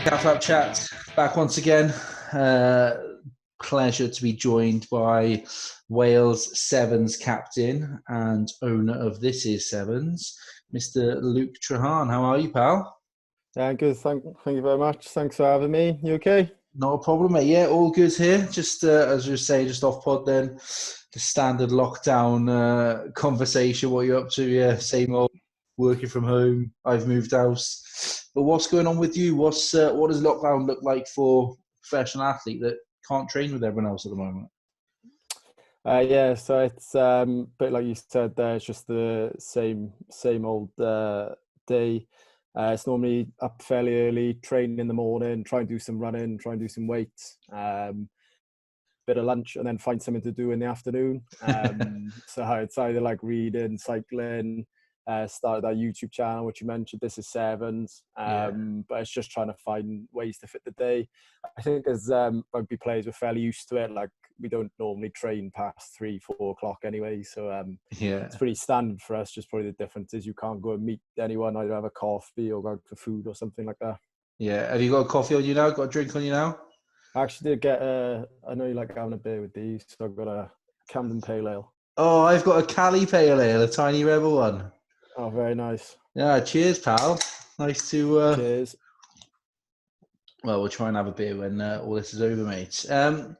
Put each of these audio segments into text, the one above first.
Catflap chat back once again. Pleasure to be joined by Wales Sevens captain and owner of This Is Sevens, Mr. Luke Treharne. How are you, pal? Yeah, good. Thank you very much. Thanks for having me. You okay? Not a problem, mate. Yeah, all good here. Just as you say, just off pod then. The standard lockdown conversation. What you're up to? Yeah, same old. Working from home. I've moved house. But what's going on with you? What does lockdown look like for a professional athlete that can't train with everyone else at the moment? Yeah, so it's a bit like you said there. It's just the same old day. It's normally up fairly early, train in the morning, try and do some running, try and do some weights, bit of lunch, and then find something to do in the afternoon. So it's either like reading, cycling. Started our YouTube channel, which you mentioned. This is Sevens, but it's just trying to find ways to fit the day. I think as rugby players, we're fairly used to it. Like we don't normally train past 3-4 o'clock anyway, so it's pretty standard for us. Just probably the difference is you can't go and meet anyone, either have a coffee or go out for food or something like that. Yeah, have you got a coffee on you now? Got a drink on you now? I actually did get I know you like having a beer with these, so I've got a Camden Pale Ale. Oh, I've got a Cali Pale Ale, a tiny rebel one. Oh, very nice. Yeah, cheers, pal. Nice to... Cheers. Well, we'll try and have a beer when all this is over, mate. So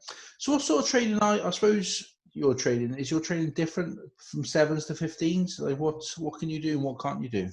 what sort of training, I suppose your training, is your training different from 7s to 15s? Like what can you do and what can't you do?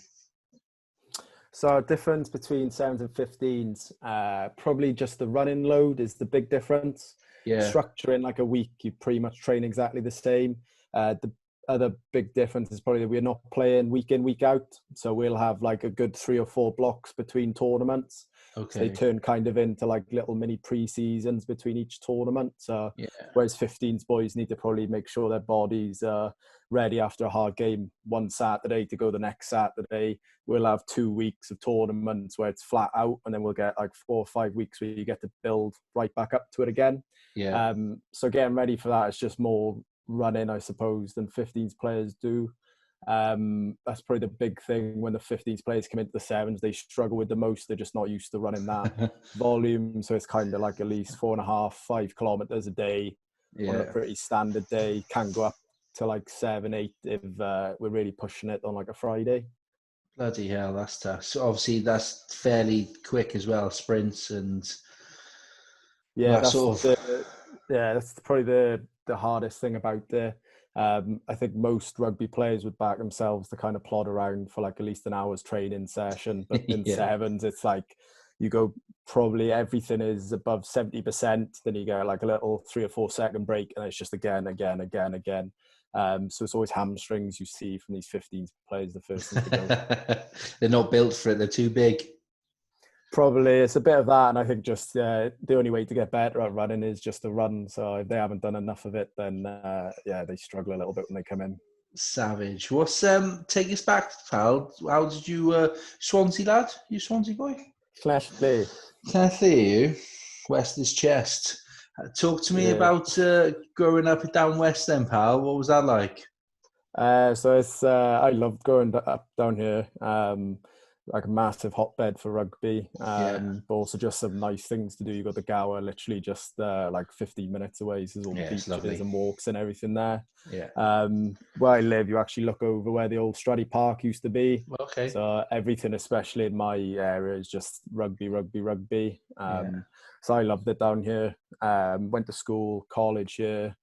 So difference between 7s and 15s, probably just the running load is the big difference. Yeah. Structure in like a week, you pretty much train exactly the same. The other big difference is probably that we're not playing week in, week out. So we'll have like a good 3 or 4 blocks between tournaments. Okay. So they turn kind of into like little mini pre-seasons between each tournament. So whereas 15s boys need to probably make sure their bodies are ready after a hard game one Saturday to go the next Saturday. We'll have 2 weeks of tournaments where it's flat out, and then we'll get like 4 or 5 weeks where you get to build right back up to it again. Yeah. So getting ready for that is just more running, I suppose, than 15s players do. That's probably the big thing. When the 15s players come into the 7s, they struggle with the most. They're just not used to running that volume. So it's kind of like at least 4.5-5 kilometers a day on a pretty standard day. Can go up to like 7-8 if we're really pushing it on like a Friday. Bloody hell, that's tough. So obviously that's fairly quick as well, sprints and that's probably the hardest thing about it. I think most rugby players would back themselves to kind of plod around for like at least an hour's training session. But in 7s, it's like you go probably everything is above 70%. Then you get like a little 3 or 4 second break, and it's just again. So it's always hamstrings you see from these 15s players the first thing to go. They're not built for it. They're too big. Probably it's a bit of that, and I think just the only way to get better at running is just to run. So if they haven't done enough of it, then they struggle a little bit when they come in. Savage. What's take us back, pal? How did you Swansea lad? You Swansea boy? Clashley. You West's chest. Talk to me about growing up down west, then, pal. What was that like? So it's I loved going up down here. Like a massive hotbed for rugby, but also just some nice things to do. You got the Gower literally just like 15 minutes away, so there's all the beaches and walks and everything there. Where I live, you actually look over where the old Straddy Park used to be. Okay. So everything, especially in my area, is just rugby. So I loved it down here. Went to school, college here.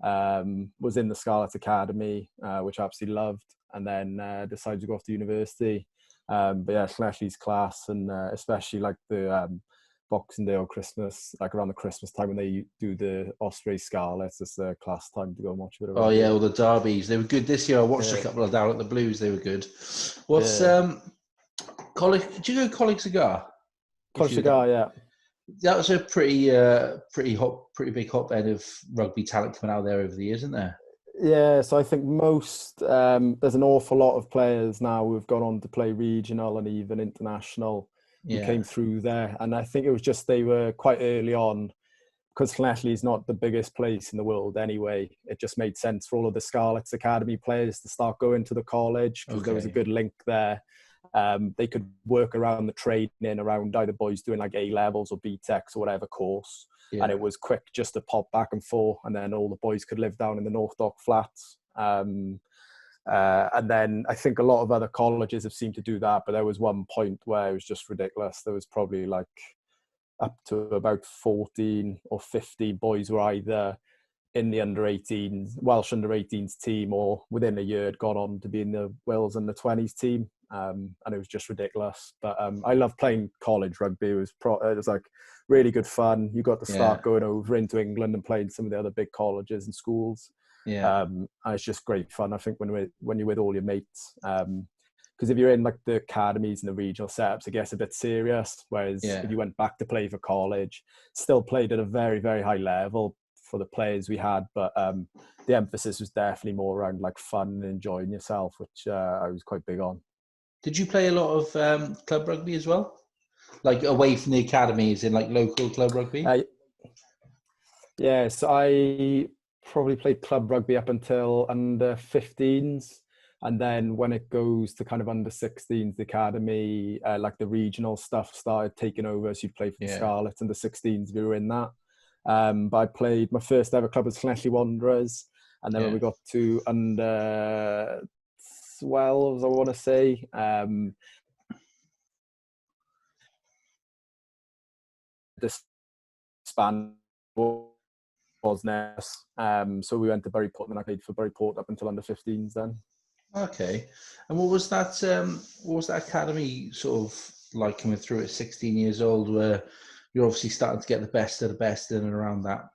Was in the Scarlet Academy, which I absolutely loved, and then decided to go off to university. But yeah, Slashy's class, and especially like the Boxing Day or Christmas, like around the Christmas time when they do the Osprey Scarlets, it's the class time to go and watch a bit of rugby. Oh yeah, all the derbies. They were good this year. I watched a couple of down at the Blues. They were good. What's College? Did you go College Cigar? College Cigar, yeah. That was a pretty big hotbed of rugby talent coming out there over the years, isn't there? Yeah, so I think most there's an awful lot of players now who've gone on to play regional and even international who came through there. And I think it was just they were quite early on, because Llanelli is not the biggest place in the world anyway. It just made sense for all of the Scarlets Academy players to start going to the college because there was a good link there. they could work around the training around either boys doing like A levels or BTECs or whatever course. Yeah. And it was quick just to pop back and forth, and then all the boys could live down in the North Dock flats. And then I think a lot of other colleges have seemed to do that, but there was one point where it was just ridiculous. There was probably like up to about 14 or 15 boys were either in the Welsh under 18s team, or within a year had gone on to be in the Wales under 20s team. And it was just ridiculous. But I love playing college rugby. It was like really good fun. You got to start going over into England and playing some of the other big colleges and schools. Yeah. And it's just great fun, I think, when you're with all your mates. Because if you're in like the academies and the regional setups, it gets a bit serious. Whereas if you went back to play for college, still played at a very, very high level for the players we had, but the emphasis was definitely more around like fun and enjoying yourself, which I was quite big on. Did you play a lot of club rugby as well? Like away from the academies in like local club rugby? So I probably played club rugby up until under 15s. And then when it goes to kind of under 16s, the academy, like the regional stuff started taking over. So you'd play for the Scarlets under 16s, we were in that. But I played, my first ever club was Llanelli Wanderers. And then when we got to under 12s, I want to say, the span was next. So we went to Buryport, and I played for Buryport up until under 15s then. Okay. And what was that academy sort of like coming through at 16 years old, where you're obviously starting to get the best of the best in and around that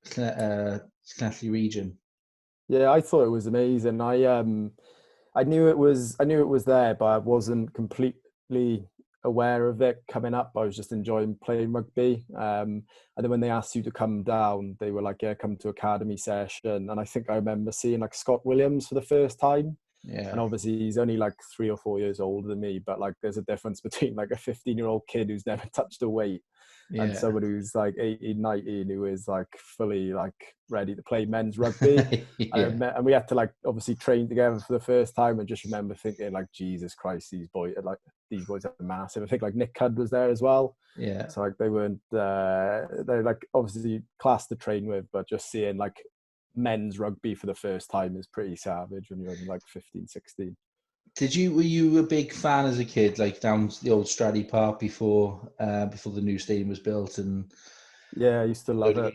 Llanelli region? Yeah, I thought it was amazing. I knew it was there, but I wasn't completely aware of it coming up. I was just enjoying playing rugby. And then when they asked you to come down, they were like, yeah, come to academy session. And I think I remember seeing like Scott Williams for the first time. Yeah. And obviously he's only like 3 or 4 years older than me, but like there's a difference between like a 15-year-old kid who's never touched a weight and someone who's like 18, 19, who is like fully like ready to play men's rugby. And we had to like obviously train together for the first time, and just remember thinking like, Jesus Christ, these boys are massive. I think like Nick Cudd was there as well. Yeah. So like they weren't, they're like obviously class to train with, but just seeing like men's rugby for the first time is pretty savage when you're only like 15, 16. Were you a big fan as a kid, like down to the old Stradey Park before the new stadium was built? And I used to love it.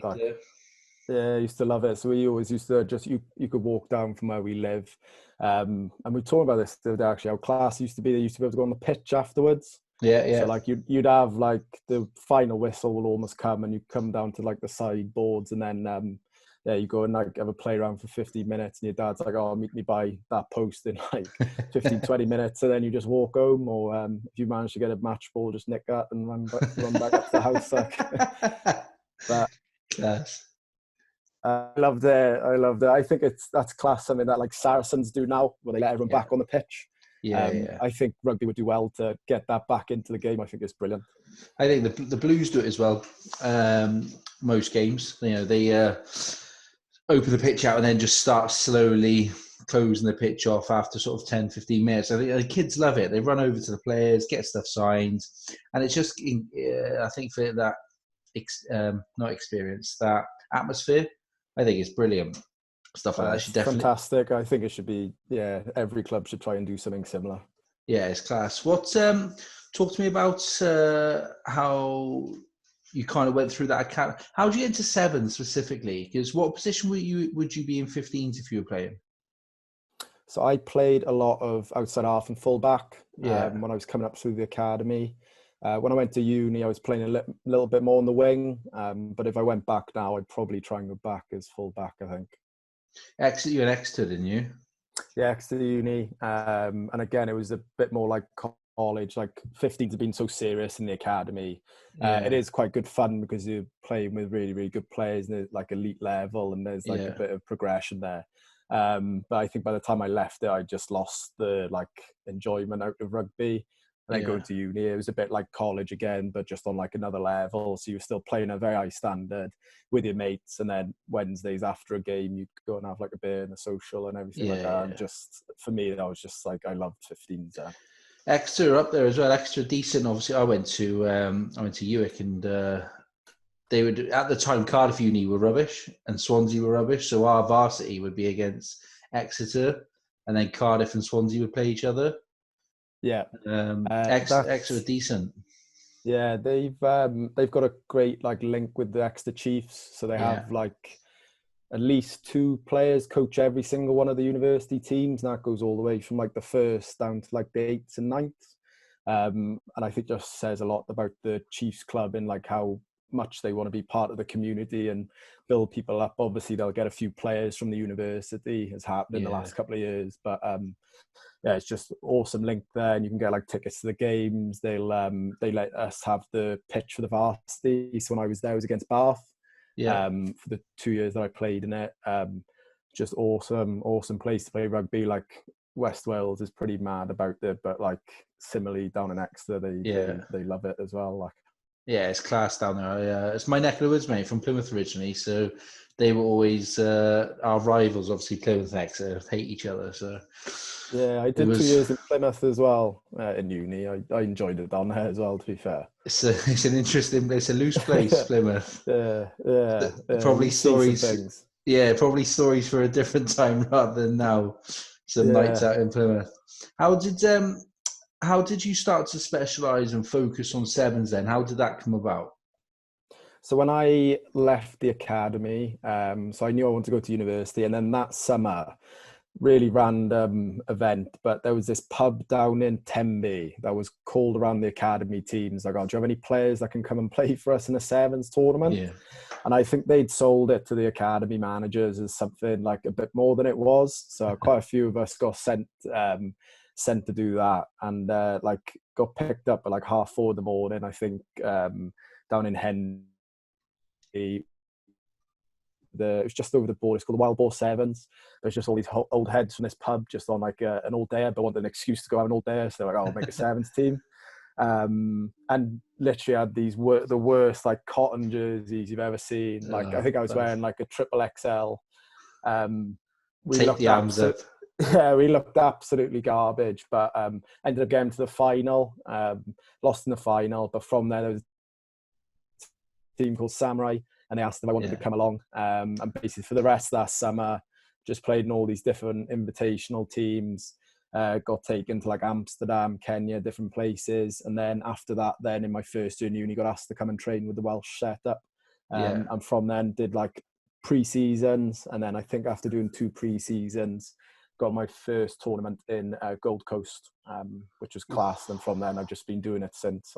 I used to love it. So we always used to just, you could walk down from where we live. And we talked about this the other day, actually, how class used to be. They used to be able to go on the pitch afterwards. Yeah. So like you'd have like the final whistle will almost come, and you come down to like the side boards, and then you go and like have a play around for 15 minutes, and your dad's like, oh, meet me by that post in like 15, 20 minutes. And then you just walk home, or if you manage to get a match ball, just nick that and run back up to the house. Like. But yes. I loved it. I think that's class, something that like Saracens do now, where they let everyone back on the pitch. I think rugby would do well to get that back into the game. I think it's brilliant. I think the Blues do it as well. Most games, they open the pitch out and then just start slowly closing the pitch off after sort of 10, 15 minutes. I think the kids love it. They run over to the players, get stuff signed, and it's just, I think for that, not experience, that atmosphere, I think it's brilliant. Stuff like that should definitely... Fantastic. I think it should be, every club should try and do something similar. Yeah, it's class. What, talk to me about how you kind of went through that account. How did you get into 7 specifically? Because what position would you be in 15s if you were playing? So I played a lot of outside half and fullback when I was coming up through the academy. When I went to uni, I was playing a little bit more on the wing. But if I went back now, I'd probably try and go back as fullback, I think. You went Exeter, didn't you? Yeah, Exeter uni. And again, it was a bit more like college. Like 15s have been so serious in the academy. It is quite good fun because you're playing with really, really good players and it's like elite level, and there's like a bit of progression there. But I think by the time I left it, I just lost the like enjoyment out of rugby. And then going to uni, it was a bit like college again, but just on like another level. So you're still playing a very high standard with your mates, and then Wednesdays after a game, you'd go and have like a beer and a social and everything like that. And just for me, that was just like, I loved 15s. Exeter are up there as well. Exeter decent. Obviously, I went to Uwick, and they would at the time Cardiff Uni were rubbish and Swansea were rubbish. So our varsity would be against Exeter, and then Cardiff and Swansea would play each other. Yeah, Exeter were decent. Yeah, they've got a great like link with the Exeter Chiefs, so they have like at least 2 players coach every single one of the university teams, and that goes all the way from like the first down to like the 8th and 9th. And I think just says a lot about the Chiefs club and like how much they want to be part of the community and build people up. Obviously, they'll get a few players from the university, as happened in the last couple of years, but yeah, it's just awesome link there, and you can get like tickets to the games. They let us have the pitch for the varsity. So when I was there, it was against Bath. For the 2 years that I played in it. Just awesome place to play rugby. Like West Wales is pretty mad about it, but like similarly down in Exeter, they love it as well. Like, yeah, it's class down there. It's my neck of the woods, mate, from Plymouth originally. So they were always our rivals. Obviously, Plymouth and Exeter hate each other. So yeah, I did 2 years in Plymouth as well in uni. I enjoyed it down there as well. To be fair, it's an interesting place, a loose place, Plymouth. Yeah. Probably stories. Yeah, probably stories for a different time rather than now. Some nights out in Plymouth. How did you start to specialise and focus on sevens then? How did that come about? So when I left the academy, so I knew I wanted to go to university, and then that summer, really random event, but there was this pub down in Tenby that was called around the academy teams. I go, do you have any players that can come and play for us in a sevens tournament? Yeah. And I think they'd sold it to the academy managers as something like a bit more than it was. So quite a few of us got sent to do that, and like got picked up at like 4:30 in the morning, I think, down in Henry. It was just over the border. It's called the Wild Boar Sevens. There's just all these old heads from this pub just on like an all day, but wanted an excuse to go have an all day. So they're like, I'll make a sevens team. And literally had these the worst like cotton jerseys you've ever seen. Like I think I was wearing like a triple XL. Take the arms up. Yeah, we looked absolutely garbage, but ended up getting to the final. Lost in the final, but from there was a team called Samurai, and they asked if I wanted to come along. And basically for the rest of that summer, just played in all these different invitational teams. Got taken to like Amsterdam, Kenya, different places. And then after that, then in my first year in uni, got asked to come and train with the Welsh setup. And from then did like pre-seasons. And then I think after doing 2 pre-seasons, got my first tournament in Gold Coast, which was class. And from then I've just been doing it since.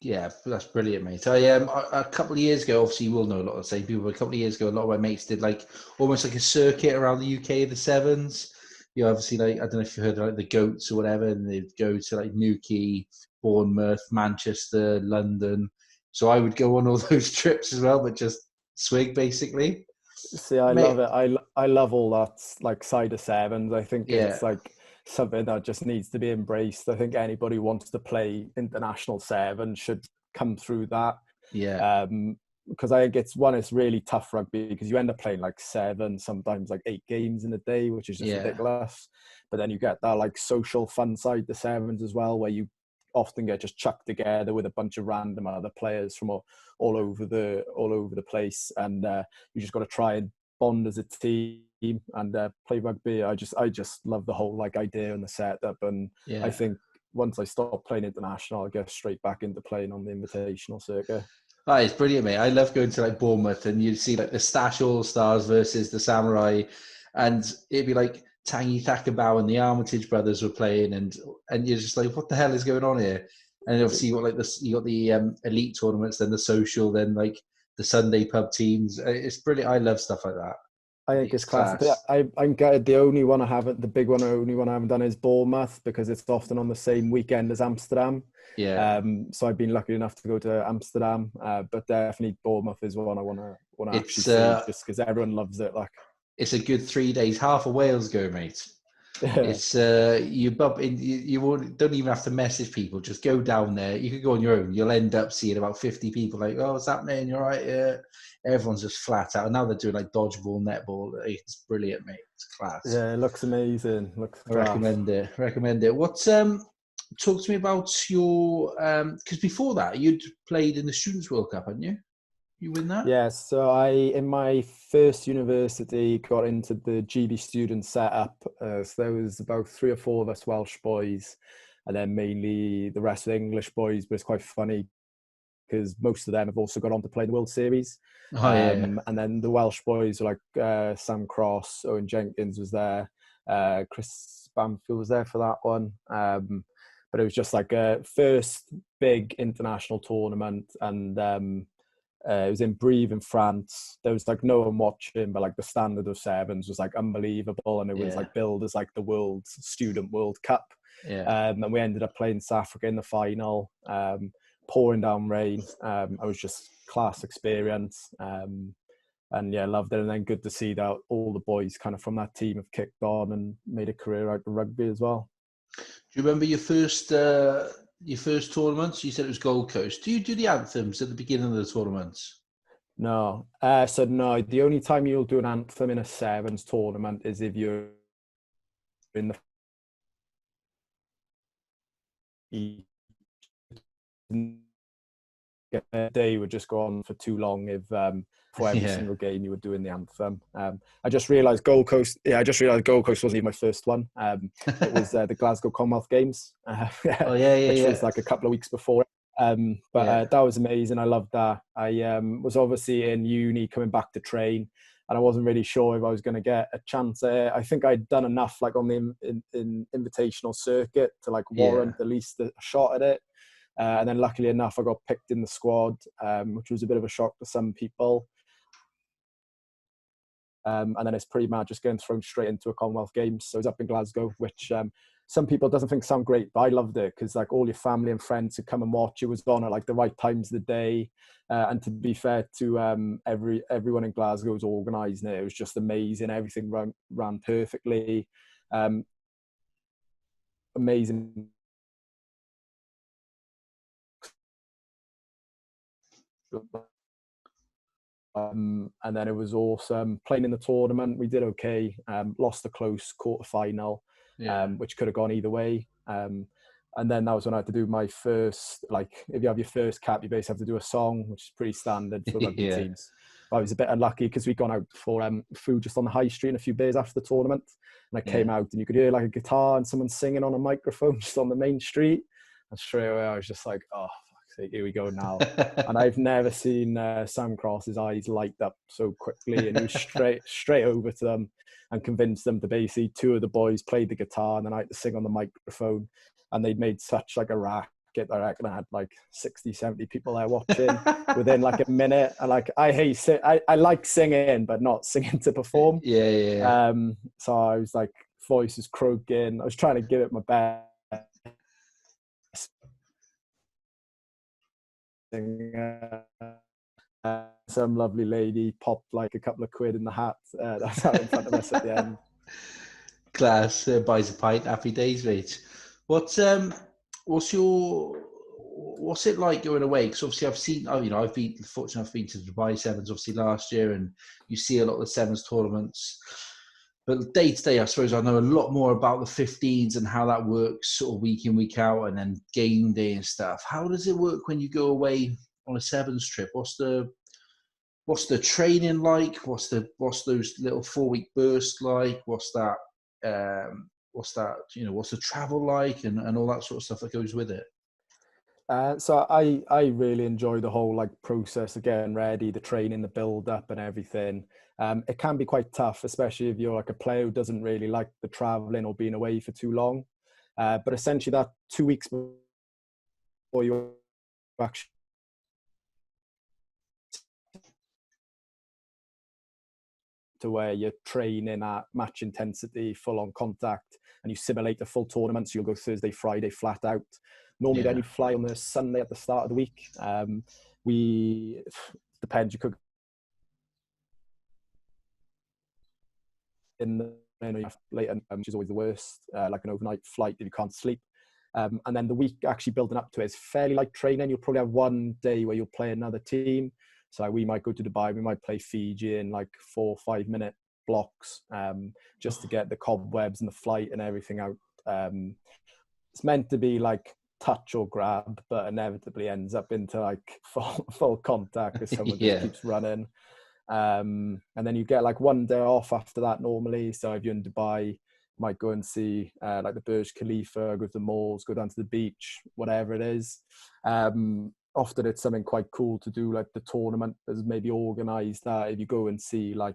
Yeah, that's brilliant, mate. I a couple of years ago, obviously you will know a lot of the same people, but a couple of years ago, a lot of my mates did like almost like a circuit around the UK, the sevens. You know, obviously, like, I don't know if you heard of like the goats or whatever, and they'd go to like Newquay, Bournemouth, Manchester, London. So I would go on all those trips as well, but just swig basically. See, I love it. I love all that like side of sevens. I think it's like something that just needs to be embraced. I think anybody who wants to play international seven should come through that. Yeah. Because I think it's really tough rugby because you end up playing like 7, sometimes like 8 games in a day, which is just ridiculous. But then you get that like social fun side to sevens as well, where you often get just chucked together with a bunch of random other players from all over the place, and you just got to try and bond as a team and play rugby. I just love the whole like idea and the setup, and I think once I stop playing international, I'll get straight back into playing on the invitational circuit. Oh, it's brilliant, mate. I love going to like Bournemouth and you'd see like the Stash All Stars versus the Samurai, and it'd be like Tangi Thakabau and the Armitage brothers were playing, and you're just like, what the hell is going on here? And obviously you got like this, you got the elite tournaments, then the social, then like the Sunday pub teams. It's brilliant. I love stuff like that. I think it's class. I'm gutted. The only one I haven't done is Bournemouth because it's often on the same weekend as Amsterdam. Yeah. So I've been lucky enough to go to Amsterdam, but definitely Bournemouth is one I want to actually see just because everyone loves it. Like, it's a good 3 days. Half of Wales go, mate. It's you bump in. Don't even have to message people. Just go down there. You could go on your own. You'll end up seeing about 50 people. Like, oh, what's happening? You're right. Yeah. Everyone's just flat out. Now they're doing like dodgeball, netball. It's brilliant, mate. It's class. Yeah, it looks amazing. Looks class. Recommend it. Recommend it. What's talk to me about your because before that you'd played in the Students' World Cup, hadn't you? You win that? Yeah, so I, in my first university, got into the GB student setup. So there was about 3 or 4 of us Welsh boys, and then mainly the rest of the English boys. But it's quite funny because most of them have also gone on to play the World Series. Oh yeah. And then the Welsh boys were like Sam Cross, Owen Jenkins was there, Chris Bamfield was there for that one. But it was just like a first big international tournament, and it was in Brive in France. There was like no one watching, but like the standard of sevens was like unbelievable, and it was like billed as like the World Student World Cup. And we ended up playing South Africa in the final, pouring down rain. It was just class experience, and yeah, loved it. And then good to see that all the boys kind of from that team have kicked on and made a career out of rugby as well. Do you remember your first tournaments? You said it was Gold Coast. Do you do the anthems at the beginning of the tournaments? No. So no, the only time you'll do an anthem in a sevens tournament is if you're in the day would just go on for too long if for every single game you were doing the anthem. I just realised Gold Coast. Yeah, I just realised Gold Coast wasn't even my first one. It was the Glasgow Commonwealth Games, which was like a couple of weeks before. But that was amazing. I loved that. I was obviously in uni coming back to train, and I wasn't really sure if I was going to get a chance there. I think I'd done enough like on the in invitational circuit to like warrant at least a shot at it. And then luckily enough, I got picked in the squad, which was a bit of a shock to some people. And then it's pretty much just getting thrown straight into a Commonwealth Games. So it was up in Glasgow, which some people doesn't think sound great, but I loved it because like all your family and friends would come and watch. It was on at like the right times of the day. And to be fair to everyone in Glasgow was organising it. It was just amazing. Everything ran perfectly. Amazing. And then it was awesome playing in the tournament. We did okay. Lost a close quarterfinal, which could have gone either way. And then that was when I had to do my first, like, if you have your first cap, you basically have to do a song, which is pretty standard for rugby teams. But I was a bit unlucky because we'd gone out for food just on the high street a few days after the tournament. And I came out and you could hear like a guitar and someone singing on a microphone just on the main street. And straight away I was just like, oh, here we go now. And I've never seen Sam Cross's eyes light up so quickly, and he was straight over to them and convinced them to basically, 2 of the boys played the guitar and then I had to sing on the microphone, and they'd made such like a racket. I reckon I had like 60, 70 people there watching within like a minute. And like I like singing, but not singing to perform. So I was like, voice is croaking. I was trying to give it my best. Some lovely lady popped like a couple of quid in the hat. That's out in front of us at the end. Class, buys a pint, happy days, mate. What's it like going away? Because obviously I've seen, I've been fortunate enough been to the Dubai Sevens obviously last year, and you see a lot of the Sevens tournaments. But day to day, I suppose I know a lot more about the 15s and how that works sort of week in, week out, and then game day and stuff. How does it work when you go away on a Sevens trip? What's the training like? What's those little 4-week bursts like? What's the travel like, and all that sort of stuff that goes with it? So I really enjoy the whole like process of getting ready, the training, the build up and everything. It can be quite tough, especially if you're like a player who doesn't really like the traveling or being away for too long. But essentially that 2 weeks before you actually to where you're training at match intensity, full on contact, and you simulate the full tournament. So you'll go Thursday, Friday flat out. Normally then you fly on the Sunday at the start of the week. We depends, you could in the late, which is always the worst, like an overnight flight if you can't sleep. And then the week actually building up to it is fairly light training. You'll probably have one day where you'll play another team. So we might go to Dubai, we might play Fiji in like 4 or 5 minute blocks, just to get the cobwebs and the flight and everything out. it's meant to be like touch or grab, but inevitably ends up into like full contact because someone just keeps running. And then you get like one day off after that normally. So if you're in Dubai, you might go and see like the Burj Khalifa, go to the malls, go down to the beach, whatever it is. Often it's something quite cool to do, like the tournament is maybe organised that if you go and see like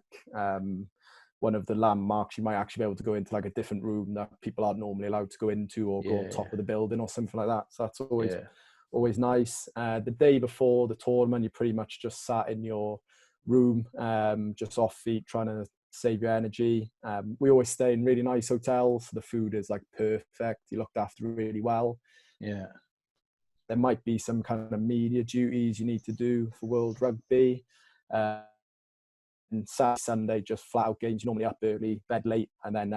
one of the landmarks, you might actually be able to go into like a different room that people aren't normally allowed to go into, or go on top of the building or something like that. So that's always nice. The day before the tournament, you pretty much just sat in your room, just off feet, trying to save your energy. We always stay in really nice hotels. The food is like perfect. You're looked after really well. There might be some kind of media duties you need to do for World Rugby. And Saturday, Sunday, just flat out games. You're normally up early, bed late, and then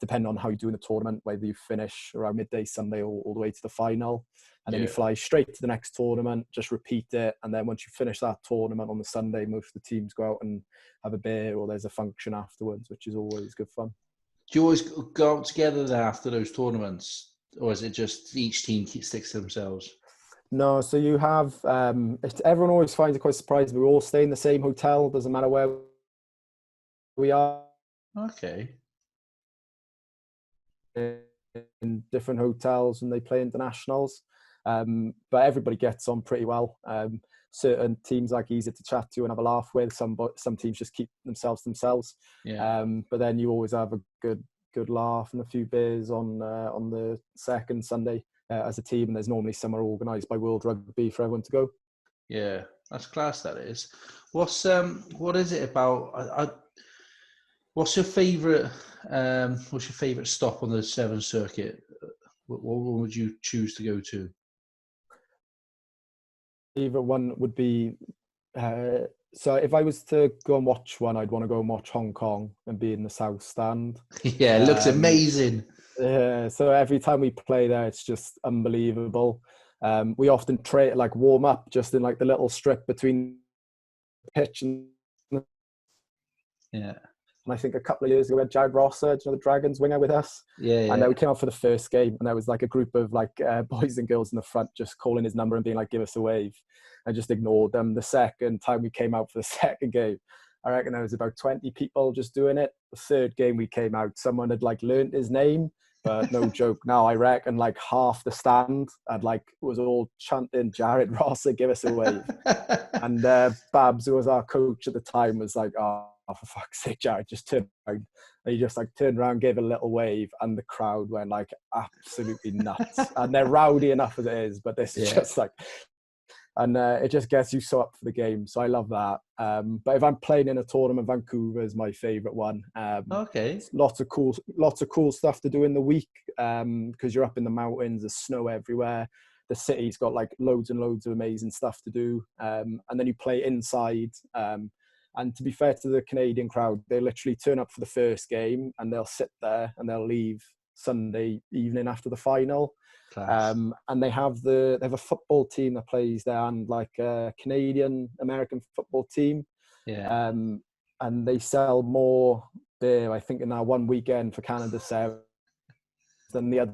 depending on how you do in the tournament, whether you finish around midday Sunday or all the way to the final, and then you fly straight to the next tournament, just repeat it, and then once you finish that tournament on the Sunday, most of the teams go out and have a beer, or there's a function afterwards, which is always good fun. Do you always go out together then after those tournaments, or is it just each team sticks to themselves? No, so you have everyone always finds it quite surprising. We all stay in the same hotel, doesn't matter where we are. Okay. In different hotels and they play internationals, but everybody gets on pretty well. Certain teams like easy to chat to and have a laugh with. Some teams just keep themselves. But then you always have a good laugh and a few beers on the second Sunday as a team, and there's normally somewhere organised by World Rugby for everyone to go. Yeah, that's class. That is. What is it about? What's your favourite stop on the Severn Circuit? What one would you choose to go to? Either one would be. So if I was to go and watch one, I'd want to go and watch Hong Kong and be in the South Stand. Yeah, it looks amazing. So every time we play there, it's just unbelievable. We often warm up just in like the little strip between the pitch and And I think a couple of years ago we had Jared Rosser, the Dragons winger, with us. And then we came out for the first game, and there was like a group of like boys and girls in the front just calling his number and being like, "Give us a wave." I just ignored them. The second time we came out for the second game, I reckon there was about 20 people just doing it. The third game we came out, someone had like learnt his name, but no joke. Now I reckon like half the stand was all chanting, "Jared Rosser, give us a wave." And Babs, who was our coach at the time, was like, "Oh, for fuck's sake, Jared, just turn around." And he just like turned around, gave a little wave, and the crowd went like absolutely nuts. And they're rowdy enough as it is, but this is just like, and it just gets you so up for the game. So I love that. But if I'm playing in a tournament, Vancouver is my favourite one. Okay. Lots of cool stuff to do in the week because you're up in the mountains. There's snow everywhere. The city's got like loads and loads of amazing stuff to do. And then you play inside. And to be fair to the Canadian crowd, they literally turn up for the first game and they'll sit there and they'll leave Sunday evening after the final. And they have a football team that plays there, and like a Canadian American football team. And they sell more beer, I think, in that one weekend for Canada Sevens than the other.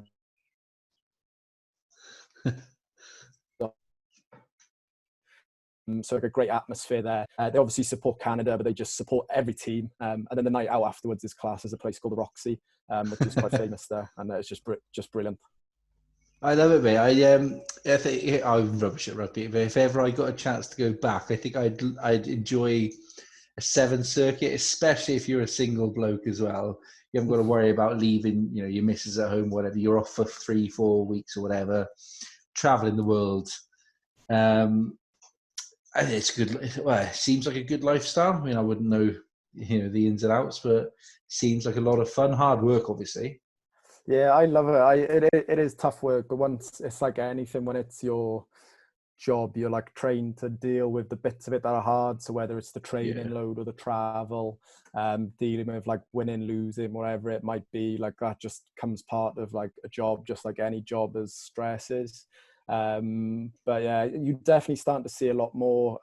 So like a great atmosphere there. They obviously support Canada, but they just support every team. And then the night out afterwards is class. There's a place called the Roxy, which is quite famous there, and it's just brilliant. I love it, mate. I think I'm rubbish at rugby, but if ever I got a chance to go back, I think I'd enjoy a Severn Circuit, especially if you're a single bloke as well. You haven't got to worry about leaving, your missus at home, whatever. You're off for 3-4 weeks or whatever, traveling the world. I think it's good. Well, it seems like a good lifestyle. I mean, I wouldn't know, the ins and outs, but it seems like a lot of fun. Hard work, obviously. Yeah, I love it. It is tough work, but once it's like anything, when it's your job, you're like trained to deal with the bits of it that are hard. So whether it's the training load or the travel, dealing with like winning, losing, whatever it might be, like that just comes part of like a job, just like any job as stresses. But yeah, you definitely starting to see a lot more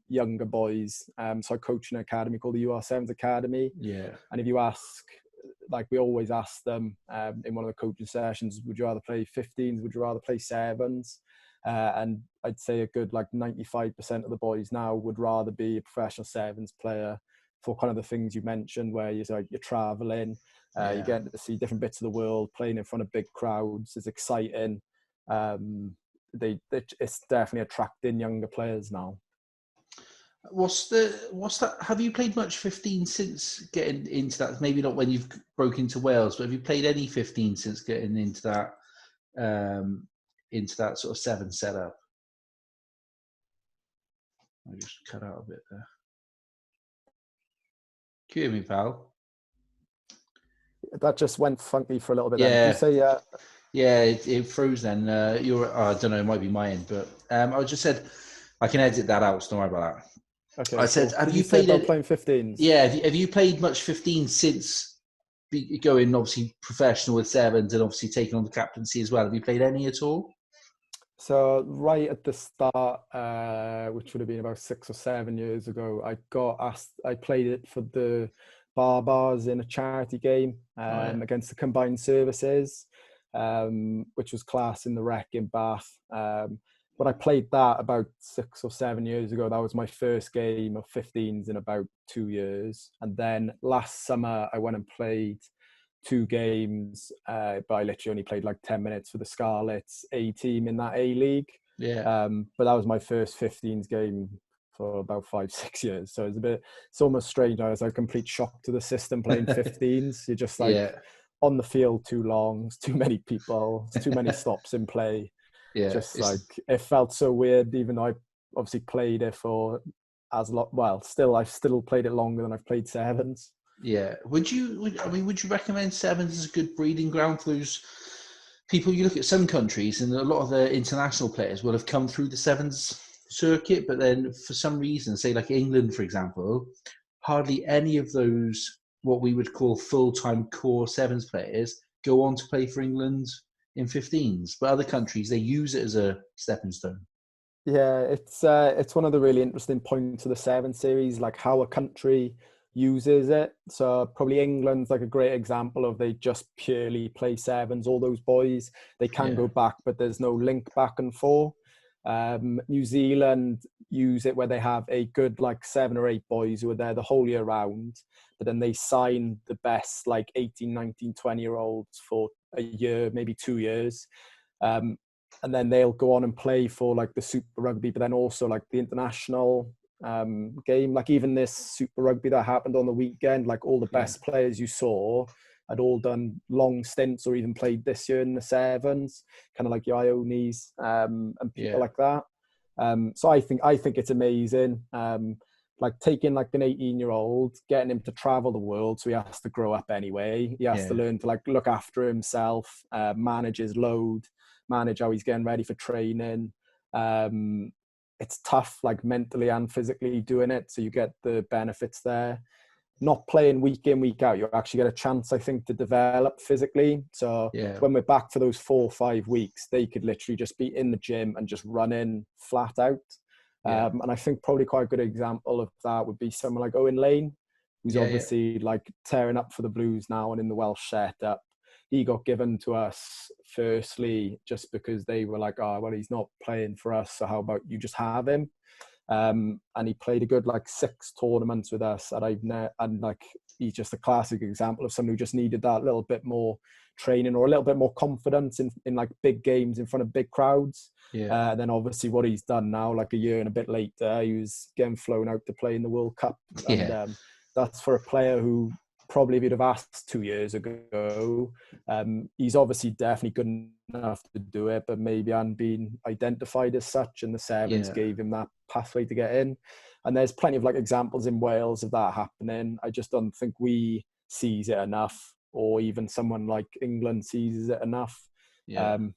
younger boys. So I coach an academy called the UR Sevens Academy. Yeah. And if you ask like we always ask them in one of the coaching sessions, would you rather play 15s, would you rather play 7s? And I'd say a good like 95% of the boys now would rather be a professional 7s player for kind of the things you mentioned, where you're traveling, you get to see different bits of the world, playing in front of big crowds is exciting. It's definitely attracting younger players now. What's that? Have you played much 15 since getting into that? Maybe not when you've broke into Wales, but have you played any 15 since getting into that sort of 7 setup? I just cut out a bit there. Can you hear me, pal? That just went funky for a little bit. Yeah. Then. Did you say yeah? Yeah, it froze then. I don't know, it might be my end, but I just said I can edit that out, so don't worry about that. Okay. I said, cool. have Did you say played about playing 15s? Yeah, have you played much 15 since going obviously professional with 7s and obviously taking on the captaincy as well? Have you played any at all? So right at the start, which would have been about 6 or 7 years ago, I got asked. I played it for the Barbars in a charity game against the Combined Services, which was class in the Rec in Bath. But I played that about 6 or 7 years ago. That was my first game of 15s in about 2 years. And then last summer, I went and played 2 games, but I literally only played like 10 minutes for the Scarlets A team in that A League. Yeah. But that was my first 15s game for about 5-6 years. So it's almost strange. I was like a complete shock to the system playing 15s. You're just like on the field too long, it's too many people, it's too many stops in play. Yeah. Just like it felt so weird, even though I obviously played it for as long. Well, I've still played it longer than I've played 7s. Yeah. Would you recommend 7s as a good breeding ground for those people? You look at some countries and a lot of the international players will have come through the 7s circuit, but then for some reason, say like England, for example, hardly any of those, what we would call full-time core 7s players, go on to play for England in 15s. But other countries, they use it as a stepping stone. Yeah, it's one of the really interesting points of the 7 series, like how a country uses it. So probably England's like a great example of they just purely play 7s. All those boys, they can go back, but there's no link back and forth. New Zealand use it where they have a good like 7 or 8 boys who are there the whole year round, but then they sign the best like 18, 19, 20-year-olds for a year, maybe 2 years. And then they'll go on and play for like the Super Rugby, but then also like the international game. Like even this Super Rugby that happened on the weekend, like all the best players you saw had all done long stints or even played this year in the 7s, kind of like your Ionis and people like that. So I think it's amazing. Like taking like an 18-year-old, getting him to travel the world, so he has to grow up anyway. He has to learn to like look after himself, manage his load, manage how he's getting ready for training. It's tough, like mentally and physically doing it, so you get the benefits there. Not playing week in, week out, you actually get a chance, I think, to develop physically. So when we're back for those 4 or 5 weeks, they could literally just be in the gym and just running flat out. And I think probably quite a good example of that would be someone like Owen Lane, who's obviously like tearing up for the Blues now and in the Welsh setup. He got given to us firstly just because they were like, oh, well, he's not playing for us, so how about you just have him? And he played a good like 6 tournaments with us, and like he's just a classic example of someone who just needed that little bit more training or a little bit more confidence in like big games in front of big crowds. And then obviously what he's done now, like a year and a bit later, he was getting flown out to play in the World Cup. And that's for a player who probably if you'd have asked 2 years ago, he's obviously definitely good enough to do it, but maybe hadn't been identified as such, and the 7s gave him that pathway to get in. And there's plenty of like examples in Wales of that happening. I just don't think we sees it enough, or even someone like England sees it enough.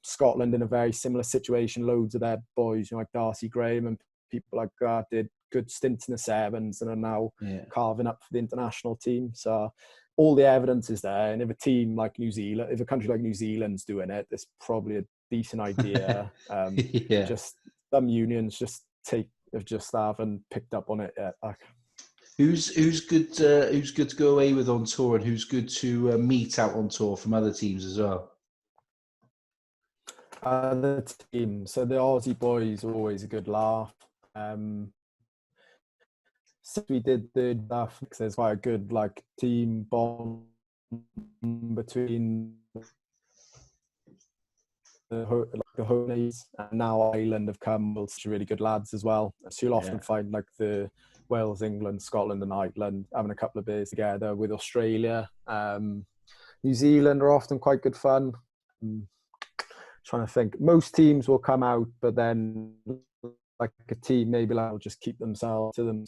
Scotland in a very similar situation. Loads of their boys, you know, like Darcy Graham and people like that, did good stints in the 7s and are now carving up for the international team. So all the evidence is there. And if a team like New Zealand, if a country like New Zealand's doing it, it's probably a decent idea. Just some unions just haven't picked up on it yet. Who's good? Who's good to go away with on tour, and who's good to meet out on tour from other teams as well? The team, so the Aussie boys are always a good laugh. Since we did the stuff, because there's quite a good like team bond between the Honeys and now Ireland have come with really good lads as well. So you'll often find like the Wales, England, Scotland and Ireland having a couple of beers together with Australia. New Zealand are often quite good fun. Trying to think, most teams will come out, but then like a team maybe like will just keep themselves to them.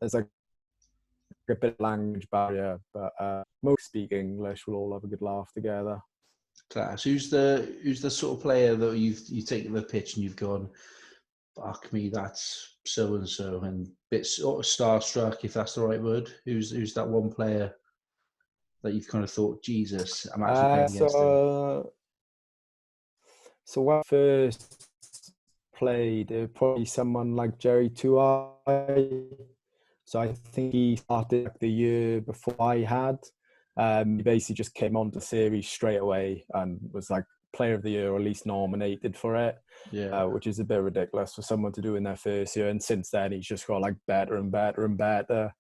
There's like a bit of language barrier, but most speak English. We'll all have a good laugh together. Class. Who's the sort of player that you've taken the pitch and you've gone, fuck me, that's so and so, and bit sort of starstruck, if that's the right word. Who's that one player that you've kind of thought, Jesus, I'm actually playing against him? So when I first played, it was probably someone like Jerry Tuai. So I think he started like the year before I had. He basically just came on the series straight away and was like player of the year, or at least nominated for it. Yeah. Which is a bit ridiculous for someone to do in their first year. And since then, he's just got like better and better and better.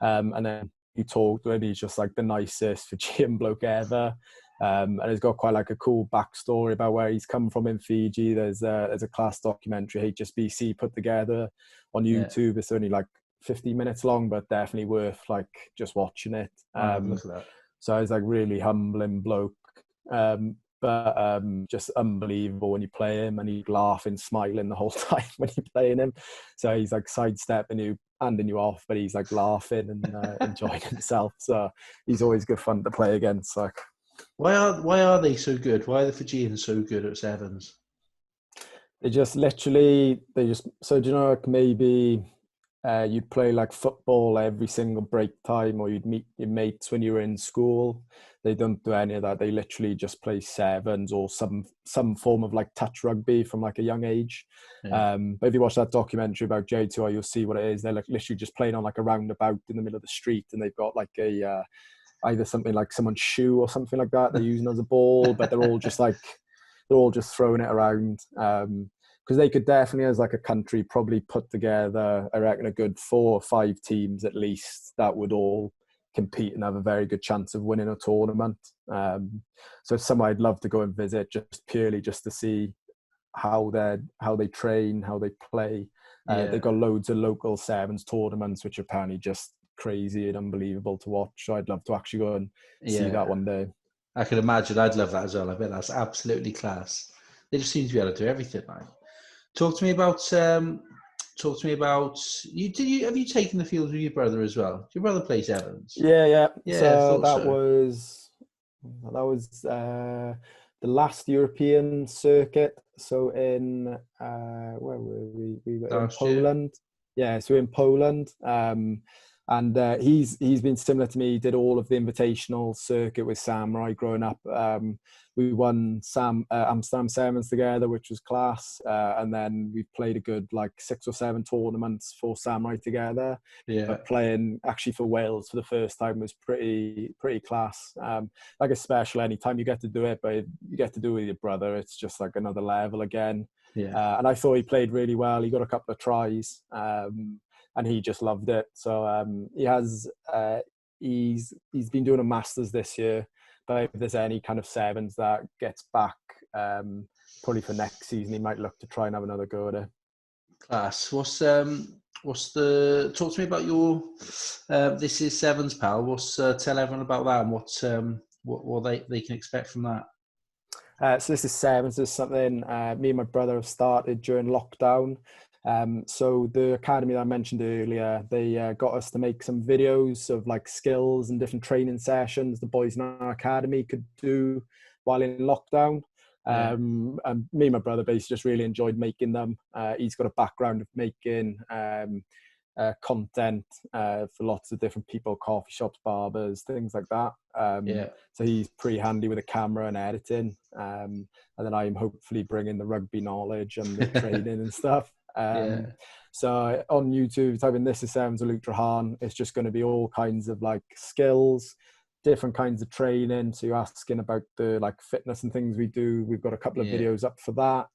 And then he talked to him, he's just like the nicest Fijian bloke ever. And he's got quite like a cool backstory about where he's come from in Fiji. There's a class documentary HSBC put together on YouTube. It's only like 50 minutes long, but definitely worth like just watching it. Look at that. So he's like really humbling bloke, but just unbelievable when you play him, and he's laughing, smiling the whole time when you're playing him. So he's like sidestepping you, handing you off, but he's like laughing and enjoying himself. So he's always good fun to play against. Like, why are they so good? Why are the Fijians so good at sevens? So do you know, like maybe you'd play like football every single break time, or you'd meet your mates when you were in school. They don't do any of that. They literally just play sevens or some form of like touch rugby from like a young age. But if you watch that documentary about J2I, you'll see what it is. They're like literally just playing on like a roundabout in the middle of the street, and they've got like a either something like someone's shoe or something like that they're using as a ball, but they're all just throwing it around. Because they could definitely, as like a country, probably put together, I reckon, a good 4 or 5 teams at least that would all compete and have a very good chance of winning a tournament. So it's somewhere I'd love to go and visit, just purely just to see how they train, how they play. They've got loads of local sevens tournaments, which are apparently just crazy and unbelievable to watch. So I'd love to actually go and see that one day. I can imagine. I'd love that as well. I bet that's absolutely class. They just seem to be able to do everything, like. Talk to me about you. Have you taken the field with your brother as well? Your brother plays sevens. Yeah. So that was the last European circuit. So in where were we? We were in Poland. Yeah, so in Poland. And he's been similar to me. He did all of the invitational circuit with Samurai growing up. We won Amsterdam Sevens together, which was class. And then we played a good like 6 or 7 tournaments for Samurai together. But playing actually for Wales for the first time was pretty class. Like especially anytime you get to do it, but you get to do it with your brother, it's just like another level again. And I thought he played really well. He got a couple of tries. And he just loved it. So he's been doing a Masters this year. But if there's any kind of sevens that gets back, probably for next season, he might look to try and have another go at it. Class. Talk to me about your This Is Sevens, pal. Tell everyone about that and what they can expect from that. So This Is Sevens is something me and my brother have started during lockdown. So the academy that I mentioned earlier, they got us to make some videos of like skills and different training sessions the boys in our academy could do while in lockdown. And me and my brother basically just really enjoyed making them. He's got a background of making content for lots of different people, coffee shops, barbers, things like that. So he's pretty handy with a camera and editing. And then I'm hopefully bringing the rugby knowledge and the training and stuff. Yeah. So on YouTube, type in "This is Sevens" with Luke Treharne. It's just going to be all kinds of like skills, different kinds of training. So you're asking about the like fitness and things we do. We've got a couple of Yeah. videos up for that.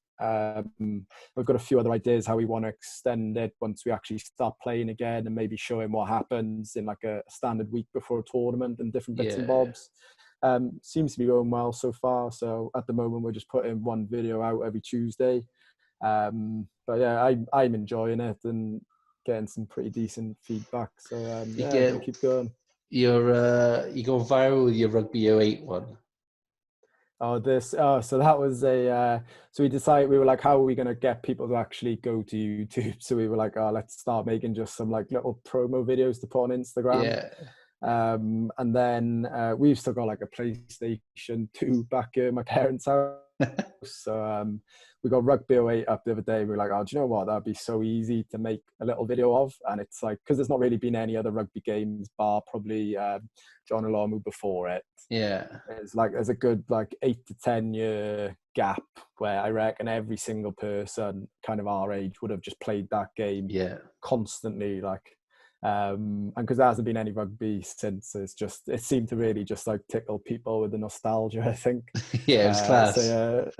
We've got a few other ideas how we want to extend it once we actually start playing again, and maybe showing what happens in like a standard week before a tournament and different bits and Yeah. bobs. Seems to be going well so far. So at the moment, we're just putting one video out every Tuesday. But yeah, I'm enjoying it and getting some pretty decent feedback. So You yeah, get gonna keep going. you go viral with your Rugby '08 one. So that was so we decided, we were like, how are we going to get people to actually go to YouTube? So we were like, let's start making just some like little promo videos to put on Instagram. Yeah. And then we've still got like a PlayStation 2 back at my parents' house. So we got Rugby '08 up the other day. We were like, oh, do you know what? That'd be so easy to make a little video of. And it's like, because there's not really been any other rugby games bar probably John Olomu before it. Yeah. It's like there's a good like 8 to 10 year gap where I reckon every single person kind of our age would have just played that game constantly, like and because there hasn't been any rugby since, it seemed to really just like tickle people with the nostalgia, I think. Yeah, it was class. So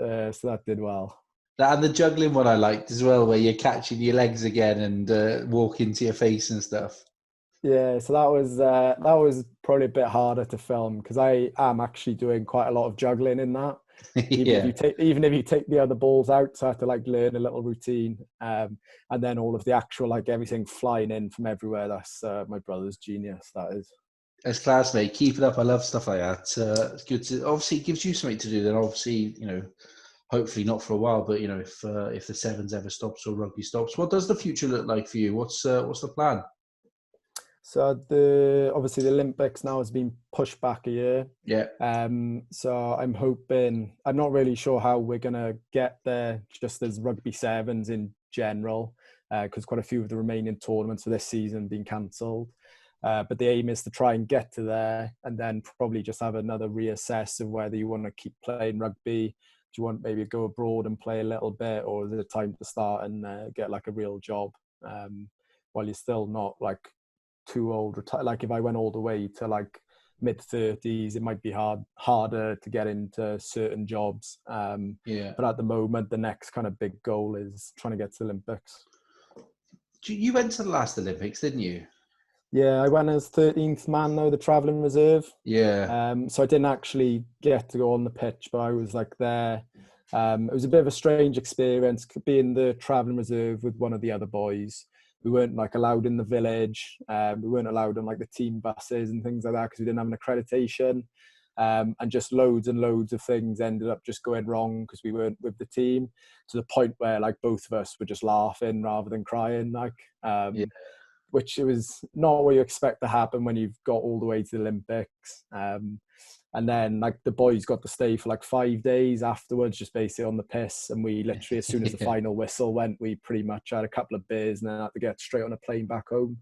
that did well. And the juggling one I liked as well, where you're catching your legs again and walk into your face and stuff. Yeah, so that was probably a bit harder to film because I am actually doing quite a lot of juggling in that. Even if you take the other balls out, so I have to like learn a little routine, and then all of the actual like everything flying in from everywhere. That's my brother's genius. That is. As class, mate. Keep it up. I love stuff like that. It's good to, obviously it gives you something to do. Then obviously, hopefully not for a while, but if the sevens ever stops or rugby stops, what does the future look like for you? What's the plan? So obviously the Olympics now has been pushed back a year. Yeah. So I'm hoping, I'm not really sure how we're gonna get there just as rugby sevens in general, because quite a few of the remaining tournaments for this season have been cancelled. But the aim is to try and get to there and then probably just have another reassess of whether you want to keep playing rugby. Do you want maybe to go abroad and play a little bit, or is it time to start and get like a real job while you're still not like too old? Like if I went all the way to like mid-30s, it might be harder to get into certain jobs. But at the moment, the next kind of big goal is trying to get to the Olympics. You went to the last Olympics, didn't you? Yeah, I went as 13th man though, the travelling reserve. Yeah. So I didn't actually get to go on the pitch, but I was like there. It was a bit of a strange experience being the travelling reserve with one of the other boys. We weren't like allowed in the village. We weren't allowed on like the team buses and things like that because we didn't have an accreditation. And just loads and loads of things ended up just going wrong because we weren't with the team, to the point where like both of us were just laughing rather than crying. Which it was not what you expect to happen when you've got all the way to the Olympics. And then like the boys got to stay for like 5 days afterwards, just basically on the piss. And we literally, as soon as the final whistle went, we pretty much had a couple of beers and then had to get straight on a plane back home.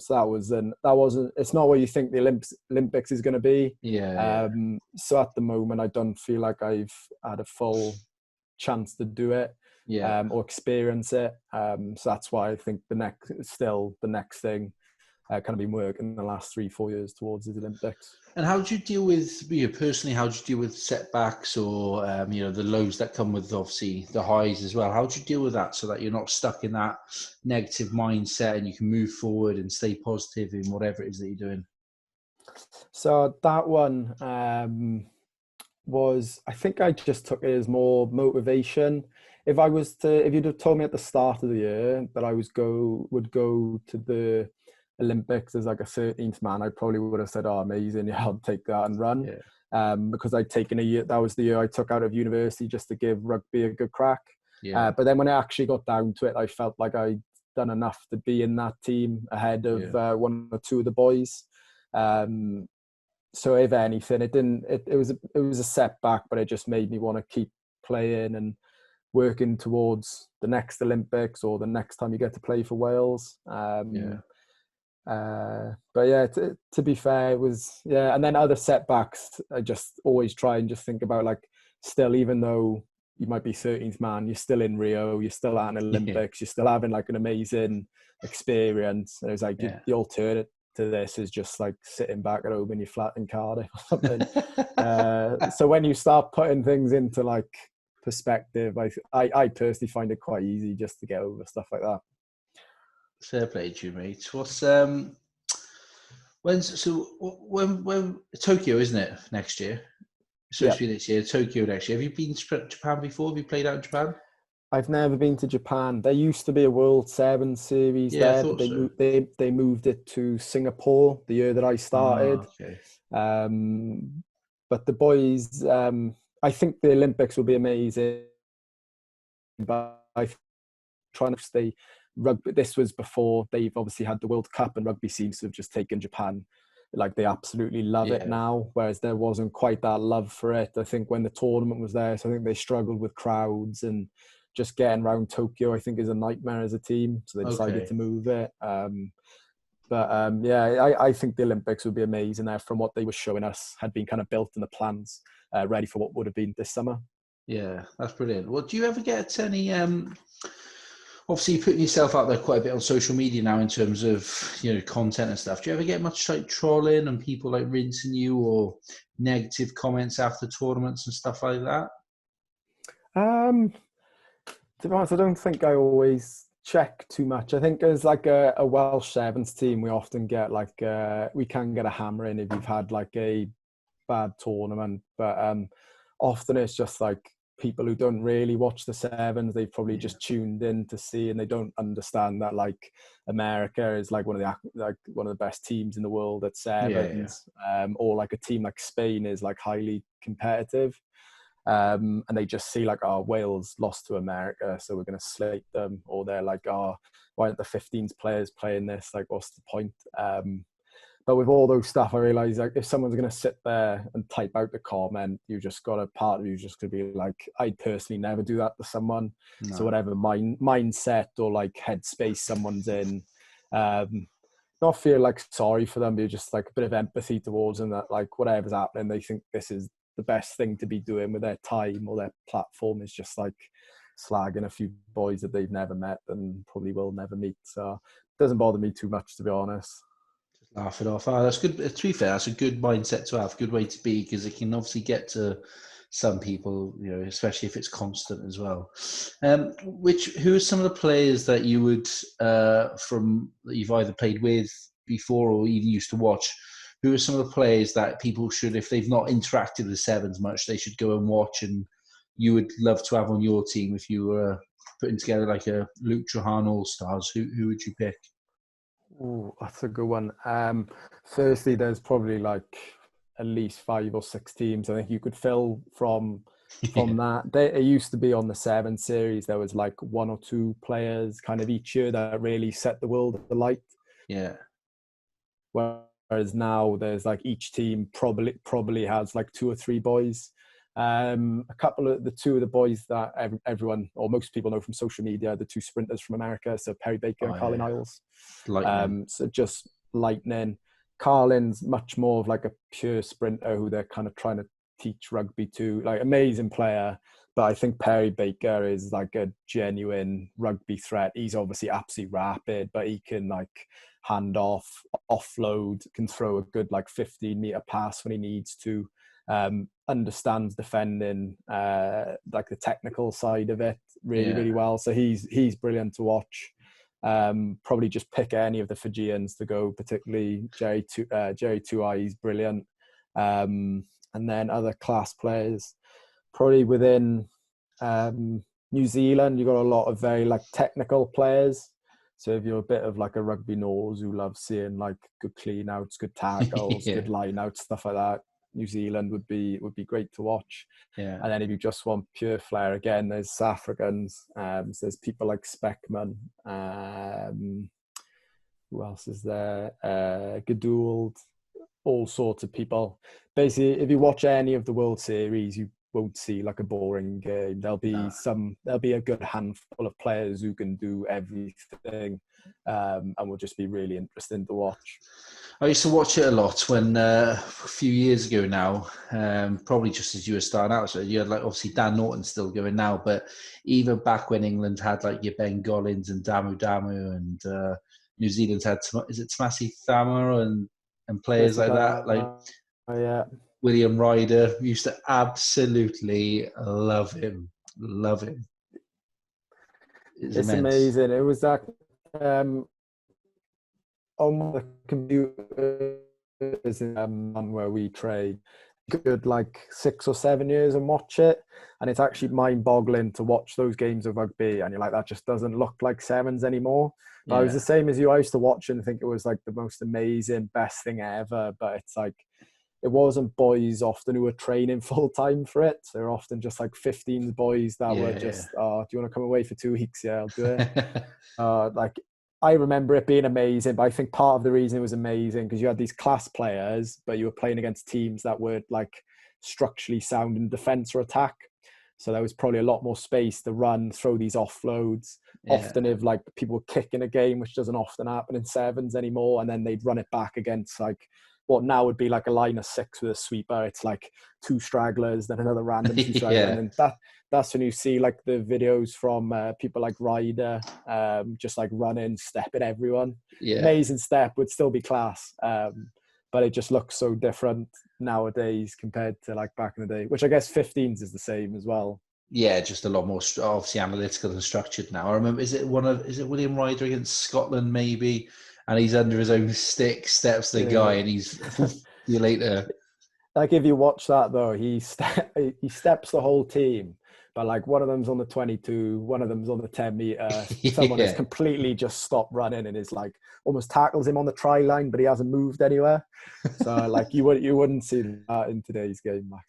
So it's not what you think the Olympics is going to be. So at the moment, I don't feel like I've had a full chance to do it. Or experience it. So that's why I think the next thing kind of been working the last 3-4 years towards the Olympics. And how do you deal with, personally, how do you deal with setbacks or, the lows that come with obviously the highs as well? How do you deal with that so that you're not stuck in that negative mindset and you can move forward and stay positive in whatever it is that you're doing? So that one I think I just took it as more motivation. If you'd have told me at the start of the year that I would go to the Olympics as like a 13th man, I probably would have said, "Oh, amazing! Yeah, I'll take that and run." Because I'd taken a year. That was the year I took out of university just to give rugby a good crack. But then when I actually got down to it, I felt like I'd done enough to be in that team ahead of one or two of the boys. So if anything, it was a setback, but it just made me want to keep playing and working towards the next Olympics or the next time you get to play for Wales. But yeah, to be fair, it was, and then other setbacks, I just always try and just think about like, still, even though you might be 13th man, you're still in Rio, you're still at an Olympics, you're still having like an amazing experience. And it was like the alternative to this is just like sitting back at home in your flat in Cardiff or something. So when you start putting things into like perspective, I personally find it quite easy just to get over stuff like that. Fair play to you, mate. What's when Tokyo, isn't it, next year? It's supposed to be this year, Tokyo next year. Have you been to Japan before? Have you played out in Japan? I've never been to Japan. There used to be a World Sevens series there, but they moved it to Singapore the year that I started. Oh, okay. But the boys, I think the Olympics will be amazing. But I'm trying to stay rugby. This was before they've obviously had the World Cup, and rugby seems to have just taken Japan. Like they absolutely love it now, whereas there wasn't quite that love for it. I think when the tournament was there, so I think they struggled with crowds and just getting around Tokyo, I think, is a nightmare as a team. So they decided to move it. I think the Olympics would be amazing there. From what they were showing us, had been kind of built in the plans, ready for what would have been this summer. Yeah, that's brilliant. Well, do you ever get any? Obviously, you're putting yourself out there quite a bit on social media now in terms of content and stuff. Do you ever get much like trolling and people like rinsing you or negative comments after tournaments and stuff like that? To be honest, I don't think I always check too much. I think as like a Welsh Sevens team, we often get like we can get a hammering if you've had like a bad tournament, but often it's just like people who don't really watch the Sevens. They've probably just tuned in to see, and they don't understand that like America is like one of the best teams in the world at Sevens, or like a team like Spain is like highly competitive. And they just see like, oh, Wales lost to America, so we're going to slate them, or they're like, oh, why aren't the 15th players playing this? Like, what's the point? But with all those stuff, I realize like if someone's going to sit there and type out the comment, you just got a part of you just going to be like, I'd personally never do that to someone. No. So whatever mindset or like headspace someone's in, not feel like sorry for them, but just like a bit of empathy towards them, that like whatever's happening, they think this is the best thing to be doing with their time or their platform is just like slagging a few boys that they've never met and probably will never meet. So it doesn't bother me too much, to be honest. Just laugh it off. Oh, that's good. To be fair, that's a good mindset to have, good way to be, because it can obviously get to some people, especially if it's constant as well. Who are some of the players that you would, that you've either played with before or even used to watch? Who are some of the players that people should, if they've not interacted with Sevens much, they should go and watch, and you would love to have on your team if you were putting together like a Luke Treharne All-Stars? Who would you pick? Oh, that's a good one. Firstly, there's probably like at least 5 or 6 teams I think you could fill from that. It used to be on the 7 series, there was like 1 or 2 players kind of each year that really set the world alight. Yeah. Whereas now there's like each team probably has like 2 or 3 boys. A couple of the boys that everyone or most people know from social media, the 2 sprinters from America, so Perry Baker and Carlin Isles. So just lightning. Carlin's much more of like a pure sprinter who they're kind of trying to teach rugby to, like amazing player. But I think Perry Baker is like a genuine rugby threat. He's obviously absolutely rapid, but he can like hand off, offload, can throw a good like 15-meter pass when he needs to. Understands defending, like the technical side of it really well. So he's brilliant to watch. Probably just pick any of the Fijians to go, particularly Jerry Tuai, he's brilliant. And then other class players, probably within New Zealand, you've got a lot of very like technical players. So if you're a bit of like a rugby nose who loves seeing like good clean outs, good tackles, good line outs, stuff like that, New Zealand would be great to watch. And then if you just want pure flair, again, there's South Africans. So there's people like Speckman. Who else is there? Gedould, all sorts of people. Basically, if you watch any of the World Series, you won't see like a boring game. There'll be a good handful of players who can do everything. and will just be really interesting to watch. I used to watch it a lot when a few years ago now, probably just as you were starting out. So you had like obviously Dan Norton still going now, but even back when England had like your Ben Gollins and Damu Damu, and New Zealand had, is it Tamasi Thamar and players like that, like Yeah. William Ryder. Used to absolutely love him. Love him. It's amazing. It was that on the computer where we trade good like 6 or 7 years and watch it, and it's actually mind-boggling to watch those games of rugby and you're like, that just doesn't look like sevens anymore. But I was the same as you. I used to watch and think it was like the most amazing, best thing ever, but it's like it wasn't boys often who were training full time for it. So they're often just like 15 boys that were just, oh, do you want to come away for 2 weeks? Yeah, I'll do it. Like I remember it being amazing, but I think part of the reason it was amazing because you had these class players, but you were playing against teams that were like structurally sound in defense or attack. So there was probably a lot more space to run, throw these offloads. Often if like people were kicking a game, which doesn't often happen in sevens anymore, and then they'd run it back against like what now would be like a line of 6 with a sweeper. It's like 2 stragglers, then another random 2 stragglers. And that's when you see like the videos from people like Ryder, just like running, stepping everyone. Amazing step, would still be class. But it just looks so different nowadays compared to like back in the day, which I guess 15s is the same as well. Yeah, just a lot more obviously analytical and structured now. I remember, is it William Ryder against Scotland maybe? And he's under his own stick, steps the guy, and he's see you later. Like if you watch that though, he steps the whole team, but like one of them's on the 22, one of them's on the 10 meter. Someone has completely just stopped running and is like almost tackles him on the try line, but he hasn't moved anywhere. So like you wouldn't see that in today's game, Mac.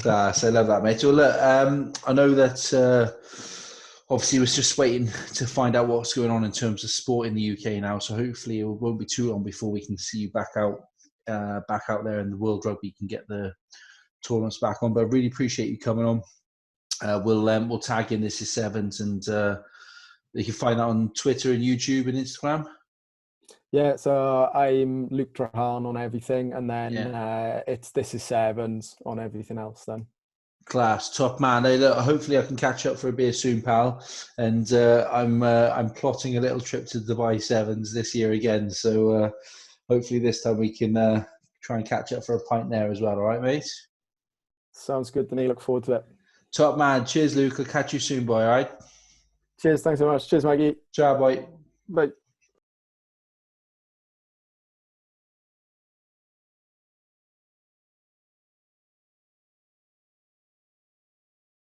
Class, I love that, mate. Well, look, I know that obviously we're just waiting to find out what's going on in terms of sport in the UK now. So hopefully it won't be too long before we can see you back out there in the World Rugby, can get the tournaments back on. But I really appreciate you coming on. We'll tag in This Is Sevens, and you can find that on Twitter and YouTube and Instagram. Yeah, so I'm Luke Treharne on everything, and then it's This Is Sevens on everything else then. Class, top man. Hey, look, hopefully I can catch up for a beer soon, pal. And I'm plotting a little trip to Dubai Sevens this year again. So hopefully this time we can try and catch up for a pint there as well. All right, mate? Sounds good to me. Look forward to it. Top man. Cheers, Luke. I'll catch you soon, boy. All right? Cheers. Thanks so much. Cheers, Maggie. Ciao, boy. Bye.